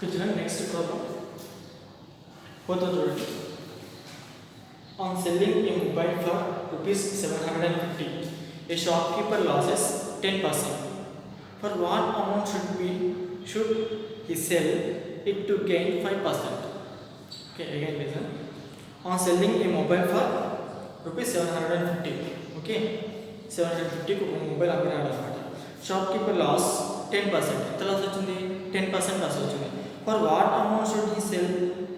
Children, next problem. Fourth student. On selling a mobile for rupees 750, a shopkeeper loses 10%. For what amount should he sell it to gain 5%? Okay, again listen. On selling a mobile for rupees 750, okay, 750 mobile అమ్మినాడు అన్నమాట. Shopkeeper loss 10%. ఎంత loss వచ్చింది? 10% loss వచ్చింది. For what amount should he sell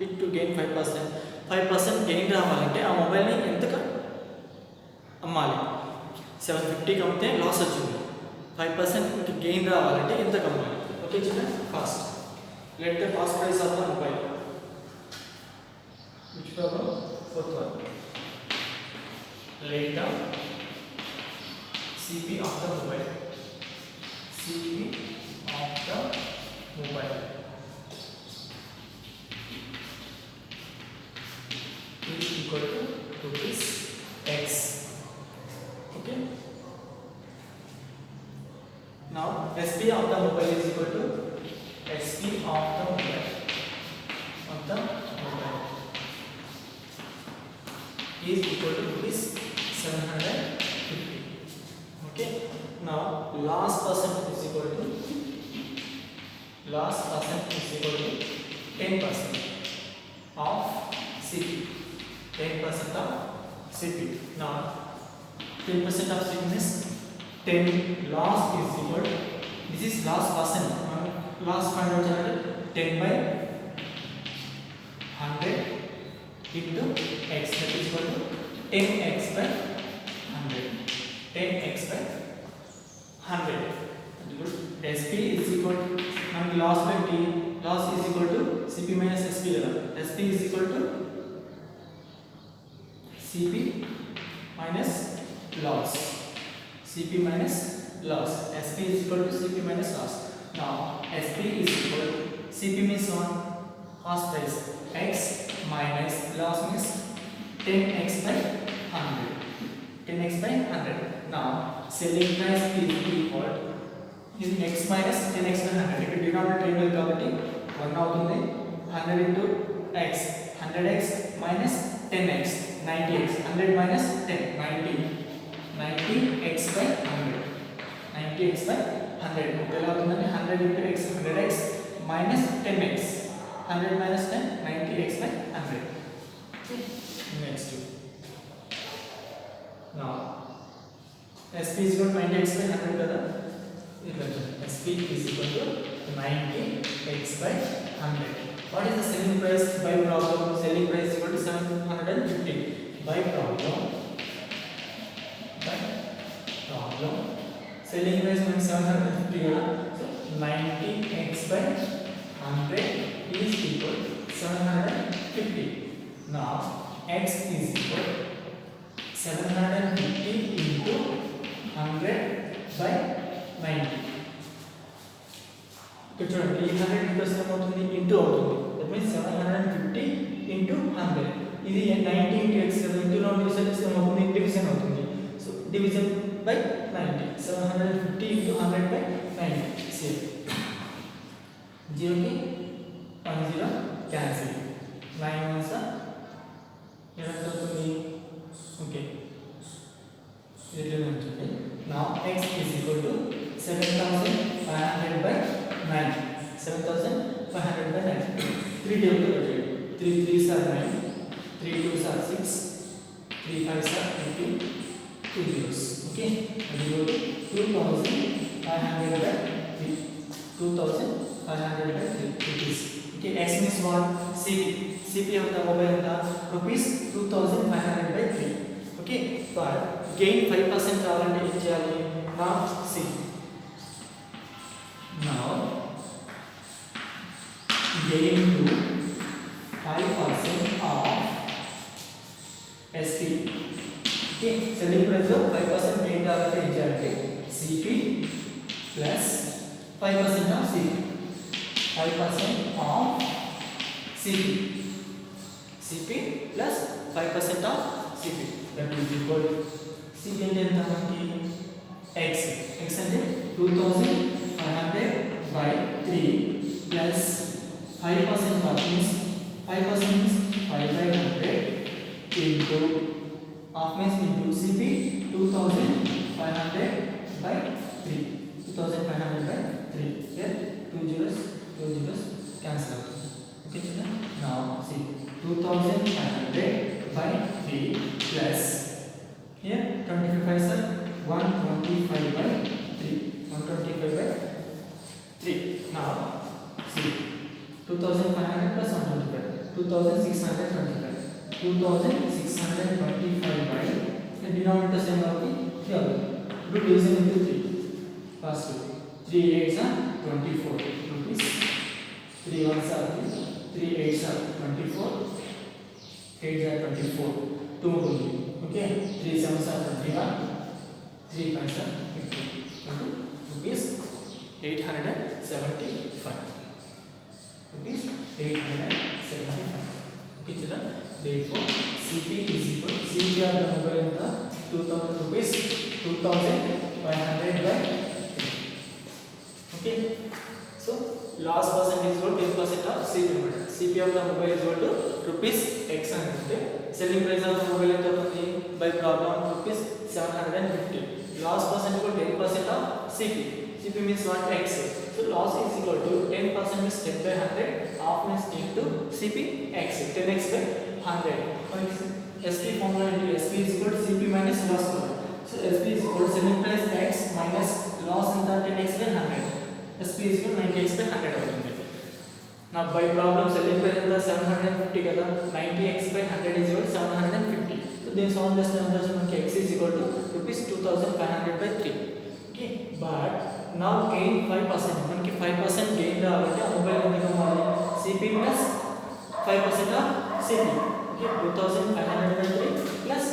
it to gain 5%? 5% gain రావాలంటే ఆ మొబైల్ని ఎంతకు అమ్మాలి? 750కి అమ్మితే లాస్ వచ్చింది. 5% గెయిన్ రావాలంటే ఎంతకు అమ్మాలి? Okay children, first let the first price of the mobile. Which problem? Fourth one. Let the CP of the mobile. CP of the mobile is equal to rupees X. Okay. Now SP of the mobile is equal to SP of the mobile. Of the mobile is equal to rupees 750. Okay. Now last percent is equal to 10% of CP. 10% of CP. Now 10% of CP means 10 loss is equal to, this is last percent. Last find out 10 by 100 into x, that is equal to 10x by 100. 10x by 100. SP is equal to, and loss by T, loss is equal to CP minus SP. SP is equal to CP minus loss. CP minus loss. SP is equal to CP minus loss. Now SP is equal to, CP means one, cost price, x minus loss means 10x by 100. 10x by 100. Now selling price is equal to x minus 10x by 100. If denominator కాబట్టి 1 అవుతుంది. 100 into x, 100x minus 10x, 90x. 100 minus 10, 90x by 100. 90x by 100. ఎలా అవుతుందంటే 100 into x, 100x minus 10x. 100 minus 10, 90x by 100. Okay. Next. Now SP is equal to 90x by 100 kada. SP is equal to 90x by 100. What is the selling price by problem? Selling price is equal to 750. By problem. Selling price means 750 kada. So 90x by 100 is equal to 750. Now x is equal to 750 into 100 by 90. ఇక్కడ చూడండి, ఈ 100 into ఏమవుతుంది? Into అవుతుంది. That means 750 into 100. ఇది 90 into x కదా, ఇంటూలో division చేస్తే ఏమవుతుంది? Division అవుతుంది. So division by 90. 750 into 100 by 90. Same 0కి 1 0 క్యాన్సిల్. 9 1s ఎంత అవుతుంది? ఓకే, ఇది ఉంటుంది. Now x is equal to 7500 by 9. 7500 by 9. 3 table to 3 3s are 9, 3 2s are 6, 3 5s are 18, 2 zeros. Okay, and you go to 2500 by 3. 2500 by 3 rupees. Okay, x means what? CP of the mobile is rupees 2500 by 3. Okay, but gain 5% రావాలంటే ఏం చేయాలి? Now see. Now gain to 5% of SP. Okay, selling price లో 5% gain రావాలంటే ఏం చేయాలంటే CP plus 5% of CP. 5% of CP. CP plus 5% of CP. That is equal to CP అంటే ఎంత మనకి? X. X అంటే 2500 by 3 plus 5% what means 5% means 5 by 100 into half means into CP 2500 by 3. 2500 by 3. Here 2 zeros cancel out. Okay, children. Now see 2500 by 3 plus here 25 sir 125 by 3. 125 by 3. Now see 2500 plus 125 2625 2625 by the denominator same होगी क्या होगी do division into 3 first 3 8s are 24 rupees 3 1s are 3 8s are 24 8s are 24 2 होगी okay 3 7s are 21 3 5s are 50 rupees 875 rupees 875 okay children therefore CP is equal CP of the mobile in the 2000 rupees 2500 by 3 okay so last percent is equal to 10% of CP mobile CP of the mobile is equal to rupees X and selling price of the mobile in the by problem rupees 750 last percent equal to 10% of CP CP means what X so loss is equal to 10% is 10 by 100 half means into CP X 10x by 100 SP formula into SP is equal to CP minus loss formula so SP is equal to selling price X minus loss in the 10x by 100 SP is equal to 90x by 100 అవుతుంది now by problem selling price in the 750 కదా 90x by 100 is equal to 750 so దీన్ని solve చేస్తే ఎంత వస్తుంది మనకి X is equal to rupees 2500 by 3 okay but now gain 5% మనకి 5% gain రావాలంటే ఆ మొబైల్ ఎంత కావాలి CP plus 5% of CP okay 2500 by 3 plus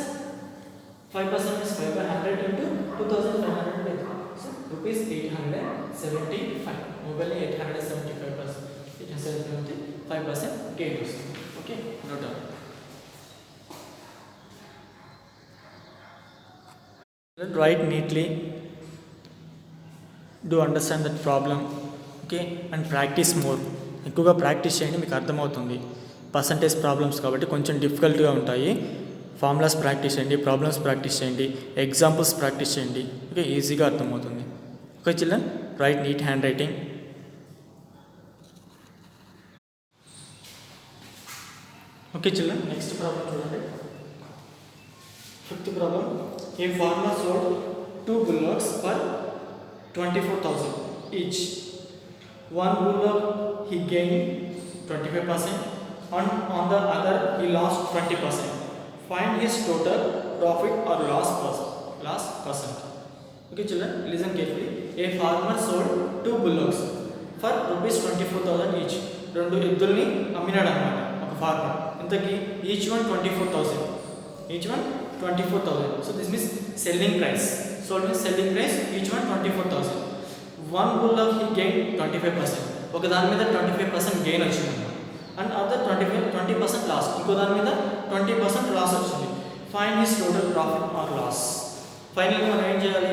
5% is 5 by 100 into 2500 by 3 so rupees 875 mobile 875% 5% gain వస్తుంది okay note down write neatly do understand that problem okay and practice more ఎక్కువగా practice చేయండి మీకు అర్థమవుతుంది percentage problems కాబట్టి కొంచెం డిఫికల్ట్గా ఉంటాయి formulas practice చేయండి ప్రాబ్లమ్స్ ప్రాక్టీస్ చేయండి ఎగ్జాంపుల్స్ ప్రాక్టీస్ చేయండి ఓకే ఈజీగా అర్థమవుతుంది okay children write neat handwriting okay children next problem చూడండి fifth problem a farmer sold 2 bullocks for 24,000 each. One bullock he gained 25% and on the other he lost 20%. Find his total profit or loss percent. Okay children, listen carefully. A farmer sold 2 bullocks for rupees 24,000 each. రెండు ఎద్దుల్ని అమ్మినాడు అన్నమాట ఒక farmer ఇంతకీ each one 24,000 so this means selling price sold means selling price each one 24,000 one bullock he gained 25% ఒక దాని మీద 25% gain వచ్చింది and other 20% loss ఇంకో దాని మీద 20% loss వచ్చింది find his total profit or loss final గా మనం ఏం చేయాలి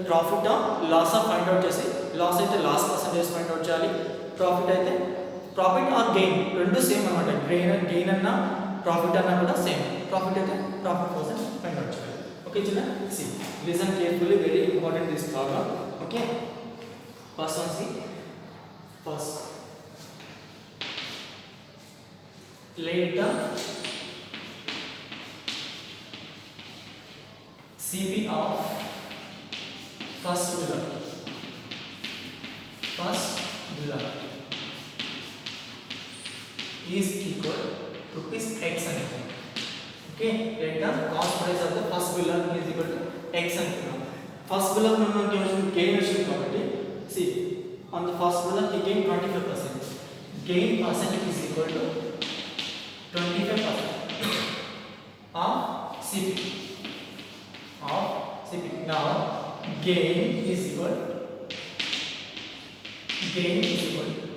ప్రాఫిట్ ఆ లాస్ ఆ ఫైండ్ అవుట్ చేసి లాస్ అయితే లాస్ పర్సంటేజ్ ఫైండ్ అవుట్ చేయాలి ప్రాఫిట్ అయితే ప్రాఫిట్ ఆర్ గెయిన్ రెండు సేమ్ అన్నమాట గెయిన్ అన్న ప్రాఫిట్ అన్న కూడా సేమ్ ప్రాఫిట్ అయితే ప్రాఫిట్ పర్సెంట్ ఫైండ్ అవుట్ చేయాలి okay children see listen carefully very important this problem okay first one see first let the CP of first bullock is equal to rupees X and okay let the cost price of the first bullock is equal to X and first bullock మనకి gain వచ్చింది కాబట్టి see on the first bullock he gained 25% gain percentage is equal to 25% of CP now gain is equal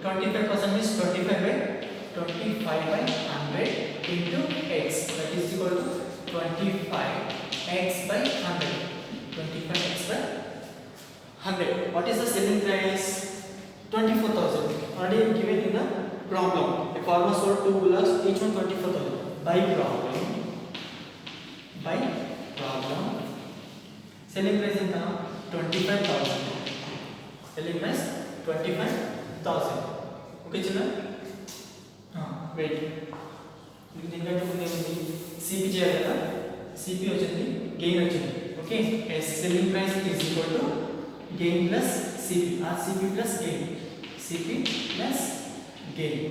25% is 25 by 100 into X that is equal to 25x by 100 25x by 100 what is the selling price 24,000 already given in the problem. A farmer sold 2 bullocks, each one 24,000. By problem, selling price is 25,000. Selling price 25,000. Okay, children? Wait. CP చేయాలి కదా, CP వచ్చింది, gain వచ్చింది. Okay, as selling price is equal to gain plus CP, or CP plus gain. CP plus gain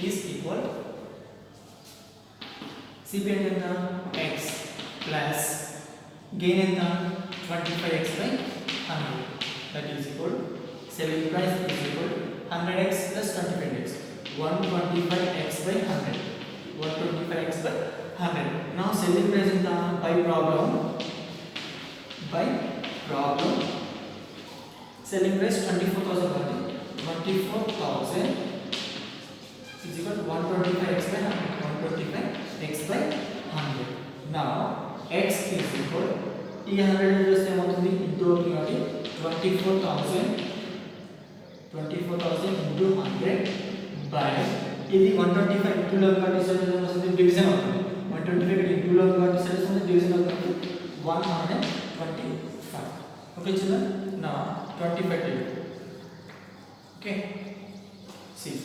is equal, CP ఎంత x plus gain ఎంత 25x by 100, that is equal, selling price is equal 100x plus 25x, 125x by 100, 125x by 100. Now selling price ఎంత by problem, selling price 24,000 24,000 is equal to 125x by 100, 125x by 100. Now x is equal, ఈ 100 చేస్తే ఏమవుతుంది into కాబట్టి 24,000 into 100 by, ఇది 125 into లో కాబట్టి వస్తుంది division అవుతుంది, 125 ఇంటూ లో కాబట్టి వస్తుంది డివిజన్ అవుతుంది 125. Okay children, now 25 table. Okay, see,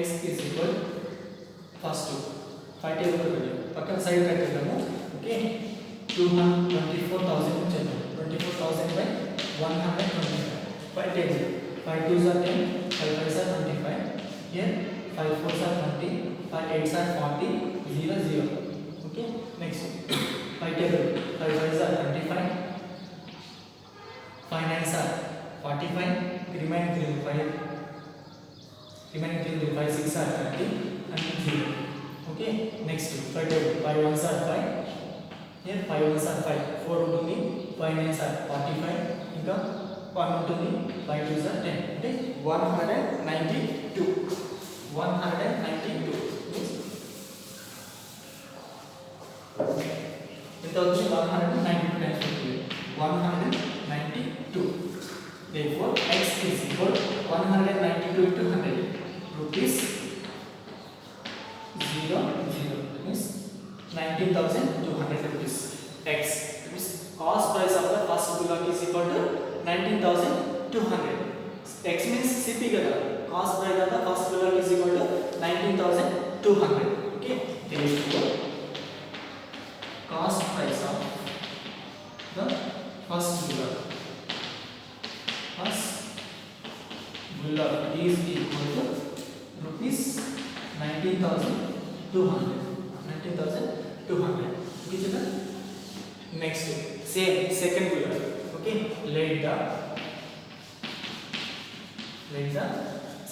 x is equal, first 5 table పక్కన సైడ్ కట్టేద్దాము. ఓకే, 24,000 చేద్దాం, 24,000 by 125. 5 table, 5 2s are 10, 5 5s are 25, here 5 4s are 20, 5 8s are 40, 0 0. Okay, next 5 table, 5 5s are 25, 5 9s are 45, remaining 3 5, 6 are 30 and 0. Okay, next 5 table, 5 1s are 5, here 5 1s are 5, 4 ఉంటుంది, 5 9s are 45, ఇంకా 1 ఉంటుంది, 5 2s are 10, అంటే 192 ఎంత అవుతుంది 192 times 192. Therefore x is equal 192 into 100, rupees 0 0, means 19,200 rupees. X means cost price of the first bullock is equal to 19,200. X means CP kada, cost price of the first bullock is equal to 19,200. Okay, therefore cost price of the first bullock is equal to rupees 19,200. 19,200. Okay children, next same second bullock. Okay, let the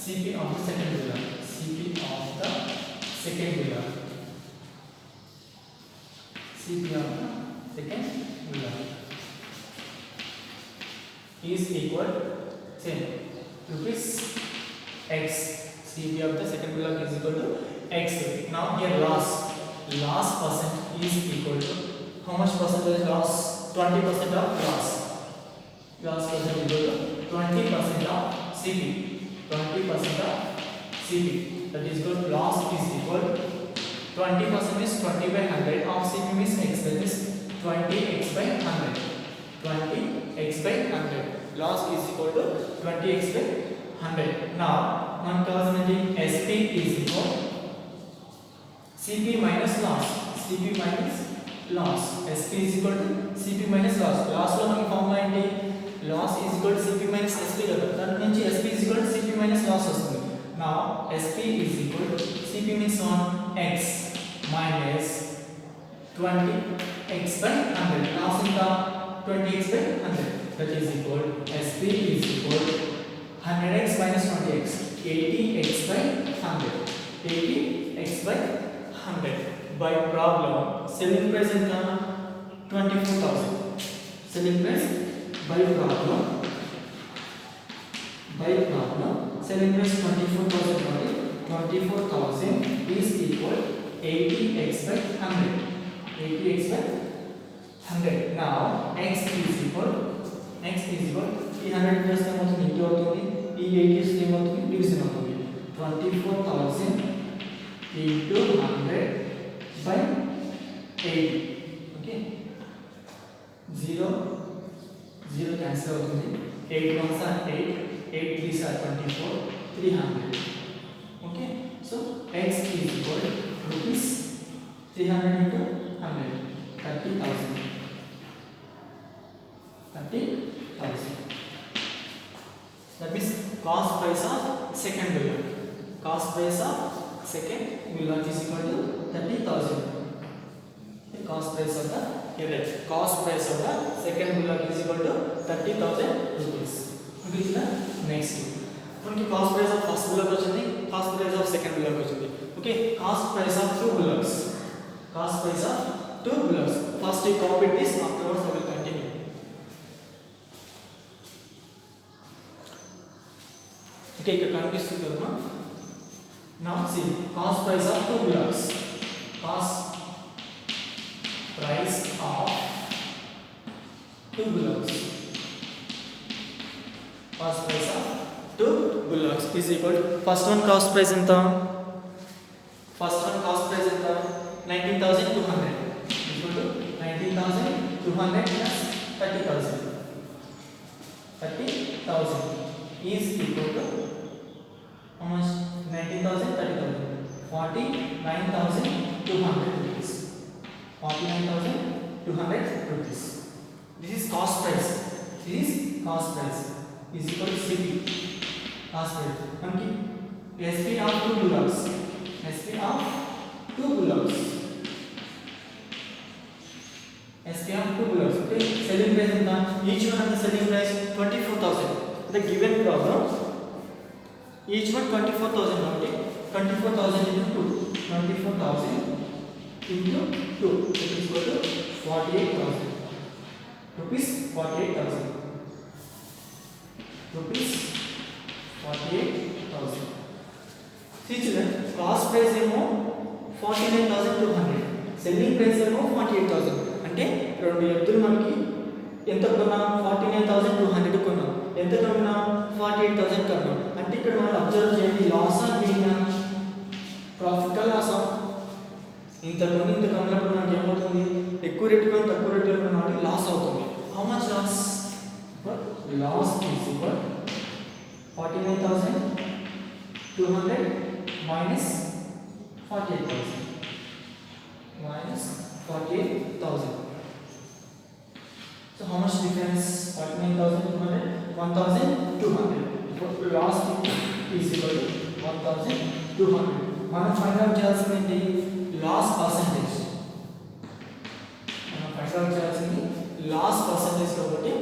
CP of the second bullock, CP of the second bullock, CP of the second bullock is equal, same, rupees x. CP of the second bullock is equal to x. Now here loss percent is equal to, how much percentage loss? 20% of loss. Loss percent is equal to 20% of CP. 20% of CP. That is equal to loss is equal, 20% is 20 by 100 of CP means x, that is 20x by 100. 20x by 100. Loss is equal to 20x by 100. Now, one causation SP is equal CP minus loss. CP minus loss. SP is equal to CP minus loss. Loss lo మనకి formula ఏంటి? Loss is equal to CP minus SP కదా. దాని నుంచి SP is equal to CP minus loss వస్తుంది. Now, SP is equal to CP means on x minus 20x by 100. Loss into 20x by 100. That is equal, SP is equal 100x minus 20x, 80x by 100, 80x by 100. By problem, selling price is 24,000. Selling price by problem, selling price 24,000. 24,000 is equal 80x by 100. 80x by 100. Now x is equal ఈ 100 చేస్తే ఏమవుతుంది into అవుతుంది, ఈ 8 చేస్తే ఏమవుతుంది division అవుతుంది. 24,000 into 100 by 8. Okay 0 0 cancel అవుతుంది. 8 1s are 8, 8 3s are 24, 300. Okay so x is equal to rupees 300 into 100, 30,000. 30,000. That means cost price of second bullock. Cost price of second bullock is equal to 30,000. The cost price of the cost price of the second bullock is equal to 30,000 rupees. Okay, next. మనకి cost price of first bullock వచ్చింది, cost price of second bullock వచ్చింది. Okay cost price of two bullocks. Cost price of two bullocks. First you copy this, afterwards I will continue. Okay ఇక్కడ కనిపిస్తుంది కదా. Now see cost price of two bullocks. Cost price of two bullocks. Cost price of two bullocks is equal to first one cost price enta, first one cost price enta 19,200 equal to 19,200 plus 30,000. 30,000 is equal to how much? 19,000 30,000 49,200 rupees. 49,200 rupees. This is cost price. This is cost price is equal to CP. Cost price. మనకి SP of two bullocks. SP of two bullocks. SP of two bullocks. Okay. Selling price ఎంత? Each one of the selling price 24,000. The given problem. Each one 24,000. Okay. 24,000 into 2. 24,000 into 2. That is equal to 48,000. Rupees 48,000. Rupees 48,000. See children, cost price ఏమో 49,200, selling price ఏమో 48,000. అంటే రెండు ఎద్దులు మనకి ఎంత కొన్నాం? 49,200 కొన్నాం. ఎంత కొన్నాం? 48,000 కొన్నాం. అంటే ఇక్కడ మనం అబ్జర్వ్ చేయండి, loss on gain, profit loss. ఇంత కొని ఇంత కొన్నప్పుడు మనకి ఏమవుతుంది? ఎక్కువ రేటు కొని తక్కువ రేటు కొన్నాం, లాస్ అవుతుంది. How much loss? Loss is equal 49,200 minus 48,000 minus 48,000. So how much difference? 49,200 1,200. Loss is equal to 1,200. మనం ఫైండ్ అవుట్ చేయాల్సింది లాస్ పర్సంటేజ్. మనం ఫైండ్ అవుట్ చేయాల్సింది లాస్ పర్సంటేజ్ కాబట్టి.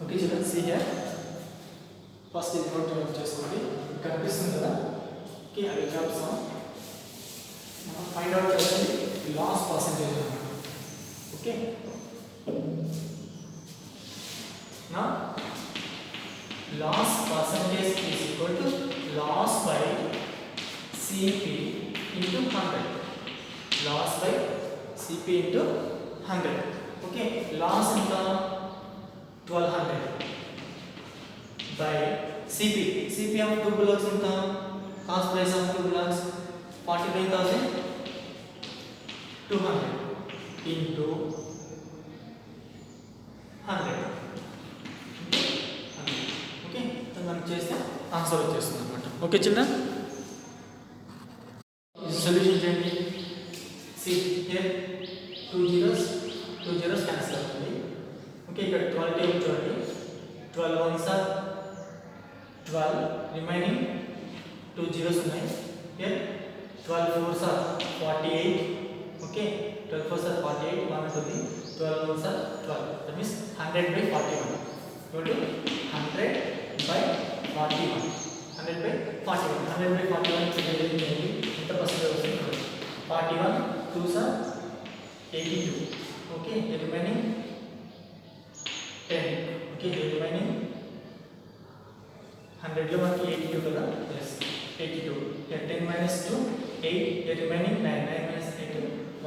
Okay children, see here. First is note down చేసుకోండి. కనిపిస్తుంది కదా. Okay, I will drop some. మనం find out చేయాలి లాస్ పర్సంటేజ్ అన్నమాట. Okay. Now loss percentage is equal to loss by CP into 100. Loss by CP into 100. Okay, loss into 1200 by CP. CP of two bullocks into cost price of two bullocks 49,200 into 100. Okay, so మనం చేస్తే answer వచ్చేస్తుంది అన్నమాట. Okay children, solution చేయండి. See here, two zeros cancel అవుతుంది. Okay ఇక్కడ 12 table చూడండి. 12 ones are 12, remaining 2 zeros ఉన్నాయి. Here 12 fours are 48. Okay 12 fours are 48, 1 ఉంటుంది. 12 ones are 12. That means 100 by 41 equal to 100 by 41. 100 by 41. 100 by 41 ఎంత percentage వస్తుంది? 41 2s are 82. Okay remaining 10. Okay remaining 100 లో మనకి 82 కదా. yes 82. 10 minus 2 8. Remaining 9. 9 minus 8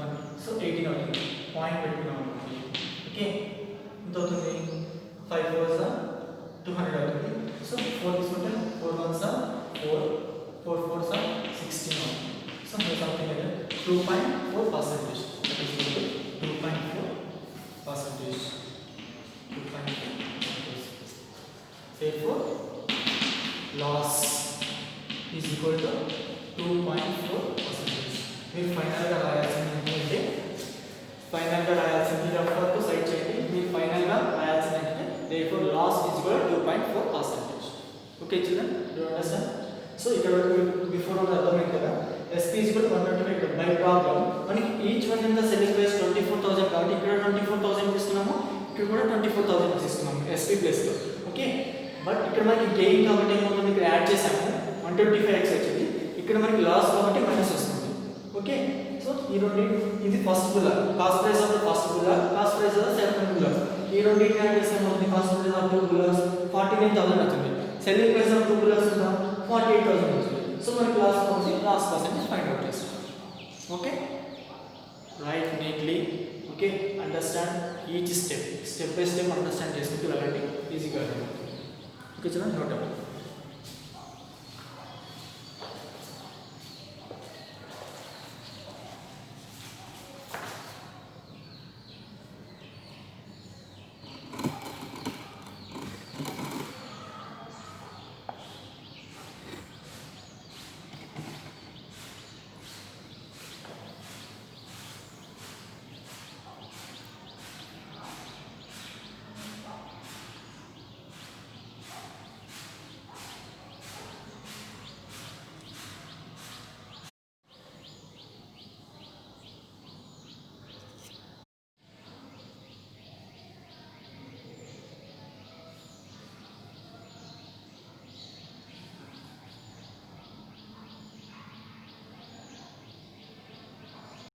1. So 18 అవుతుంది. Point పెట్టుకున్నాం. Okay ఎంత అవుతుంది? 5 4s are 200 అవుతుంది. సో 4 తీసుకుంటే 4 1s are 4, 4 4s are 16. So something like that 2.4%. That is equal to 2.4%. 2.4%. Therefore, loss is equal to 2.4%. మీరు ఫైనల్గా రాయాల్సింది ఏంటంటే రెఫర్ టు సైట్ చేయండి. మీరు ఫైనల్గా రాయాల్సింది ఏంటంటే therefore loss is equal to 2.4%. Okay children, you understand? So ఇక్కడ before ఉన్న అర్థమైంది కదా. SP is equal to 128 by problem మనకి each one in the selling price 24,000 కాబట్టి ఇక్కడ 24,000 తీసుకున్నాము, ఇక్కడ కూడా 24,000 తీసుకున్నాము SP ప్లస్లో. ఓకే, బట్ ఇక్కడ మనకి గెయిన్ కాబట్టి ఏమవుతుంది, ఇక్కడ యాడ్ చేసాము 125x వచ్చింది, ఇక్కడ మనకి లాస్ కాబట్టి మైనస్ వస్తుంది. ఓకే, సో ఈ రెండు ఇది first bullock, cost price of the first bullock, cost price of the second bullock. ఈ రెండు యాడ్ చేసాము, కాస్ట్ ప్రైస్ ఆఫ్ 2 బుల్లర్స్ 49,000 వచ్చింది, సెల్లింగ్ ప్రైస్ ఆఫ్ 2 బుల్లర్స్ 48,000 వచ్చింది. సో మనకి లాస్ వచ్చి లాస్ పర్సెంటేజ్ ఫైండ్ అవుట్ చేస్తాం. Okay, right neatly. Okay, understand each step by step understand చేసుకుంటూ వెళ్ళండి, ఈజీగా అర్థమవుతుంది. ఓకే, చూడండి నోట్ అవ్వండి.